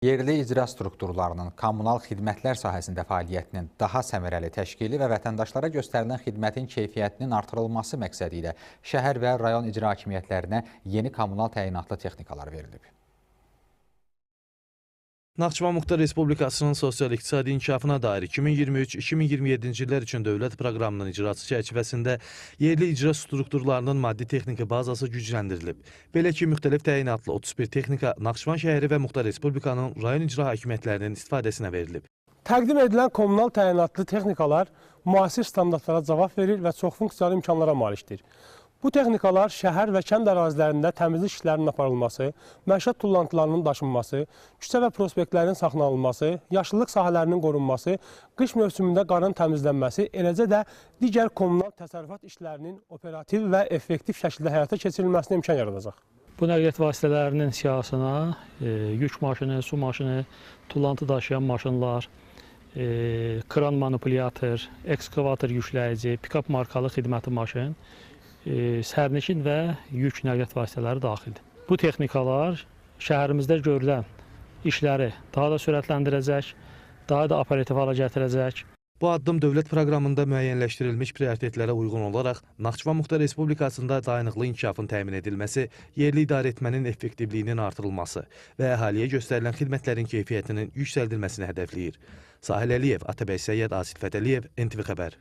Yerli icra strukturlarının kommunal xidmətlər sahəsində fəaliyyətinin daha səmərəli təşkili və vətəndaşlara göstərilən xidmətin keyfiyyətinin artırılması məqsədi ilə şəhər və rayon icra hakimiyyətlərinə yeni kommunal təyinatlı texnikalar verilib. Naxçıvan Muxtar Respublikasının sosial-iqtisadi inkişafına dair 2023-2027-ci illər üçün dövlət proqramının icrası çərçivəsində yerli icra strukturlarının maddi-texniki bazası gücləndirilib. Belə ki, müxtəlif təyinatlı 31 texnika Naxçıvan şəhəri və Muxtar Respublikanın rayon icra hakimiyyətlərinin istifadəsinə verilib. Təqdim edilən kommunal təyinatlı texnikalar müasir standartlara cavab verir və çoxfunksiyalı imkanlara malikdir. Bu texnikalar şəhər və kənd ərazilərində təmizlik işlərinin aparılması, məişət tullantılarının daşınması, küçə və prospektlərin saxlanılması, yaşıllıq sahələrinin qorunması, qış mövsümündə qarın təmizlənməsi, eləcə də digər kommunal təsərrüfat işlərinin operativ və effektiv şəkildə həyata keçirilməsinə imkan yaradacaq. Bu nəqliyyat vasitələrinin siyahısına yük maşını, su maşını, tullantı daşıyan maşınlar, kran manipulyator, ekskavator yükləyici, pikap markalı xidməti maşın, sərnişin və yük nəqliyyat vasitələri daxildir. Bu texnikalar şəhərimizdə görülən işləri daha da sürətləndirəcək, daha da operativ hala gətirəcək. Bu addım dövlət proqramında müəyyənləşdirilmiş prioritetlərə uyğun olaraq Naxçıvan Muxtar Respublikasında dayanıqlı inkişafın təmin edilməsi, yerli idarəetmənin effektivliyinin artırılması və əhaliyə göstərilən xidmətlərin keyfiyyətinin yüksəldilməsini hədəfləyir. Sahil Əliyev, Atabək Səyyad, Asil Fətəliyev, NTV Xəbər.